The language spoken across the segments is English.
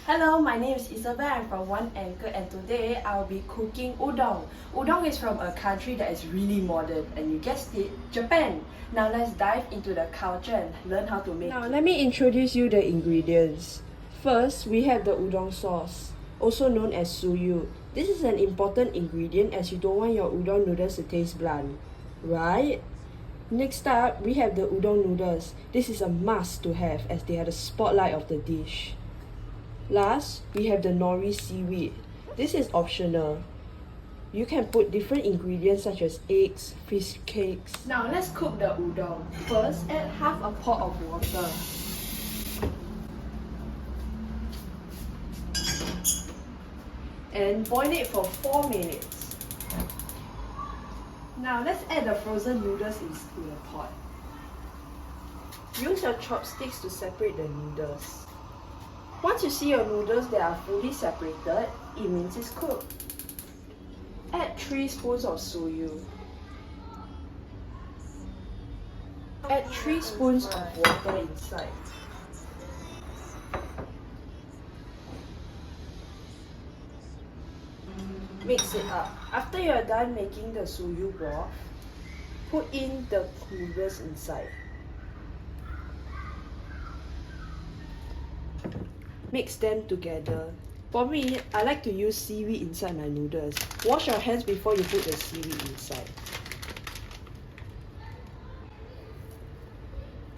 Hello, my name is Isabelle. I'm from One Anchor and today I'll be cooking udon. Udon is from a country that is really modern and you guessed it, Japan. Now let's dive into the culture and learn how to make it. Now let me introduce you the ingredients. First, we have the udon sauce, also known as suyu. This is an important ingredient as you don't want your udon noodles to taste bland, right? Next up, we have the udon noodles. This is a must to have as they are the spotlight of the dish. Last, we have the nori seaweed. This is optional. You can put different ingredients such as eggs, fish cakes. Now let's cook the udon. First, add half a pot of water. And boil it for 4 minutes. Now let's add the frozen noodles into the pot. Use your chopsticks to separate the noodles. Once you see your noodles that are fully separated, it means it's cooked. Add 3 spoons of suyu. Add 3 spoons of water inside. Mix it up. After you are done making the suyu broth, put in the noodles inside. Mix them together. For me, I like to use seaweed inside my noodles. Wash your hands before you put the seaweed inside.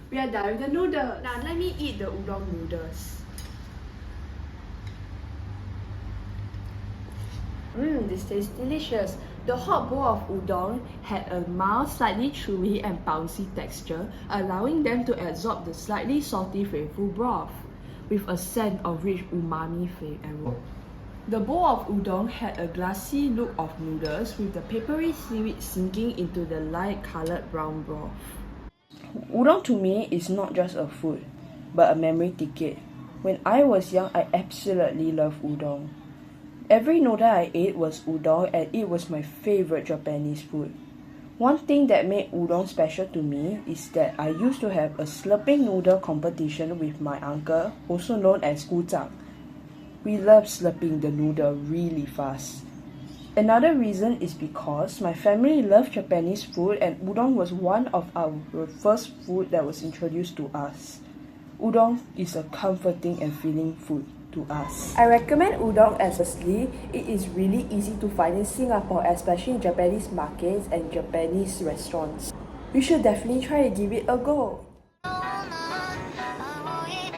We are done with the noodles. Now let me eat the udon noodles. This tastes delicious. The hot bowl of udon had a mild, slightly chewy and bouncy texture, allowing them to absorb the slightly salty, flavourful broth with a scent of rich umami flavor. The bowl of udon had a glassy look of noodles with the peppery seaweed sinking into the light-coloured brown broth. Udon to me is not just a food, but a memory ticket. When I was young, I absolutely loved udon. Every noodle I ate was udon and it was my favourite Japanese food. One thing that made udon special to me is that I used to have a slurping noodle competition with my uncle, also known as Gu-zhang. We loved slurping the noodle really fast. Another reason is because my family loved Japanese food and udon was one of our first food that was introduced to us. Udon is a comforting and filling food to us. I recommend udon as a sleeve. It is really easy to find in Singapore, especially in Japanese markets and Japanese restaurants. You should definitely try to give it a go.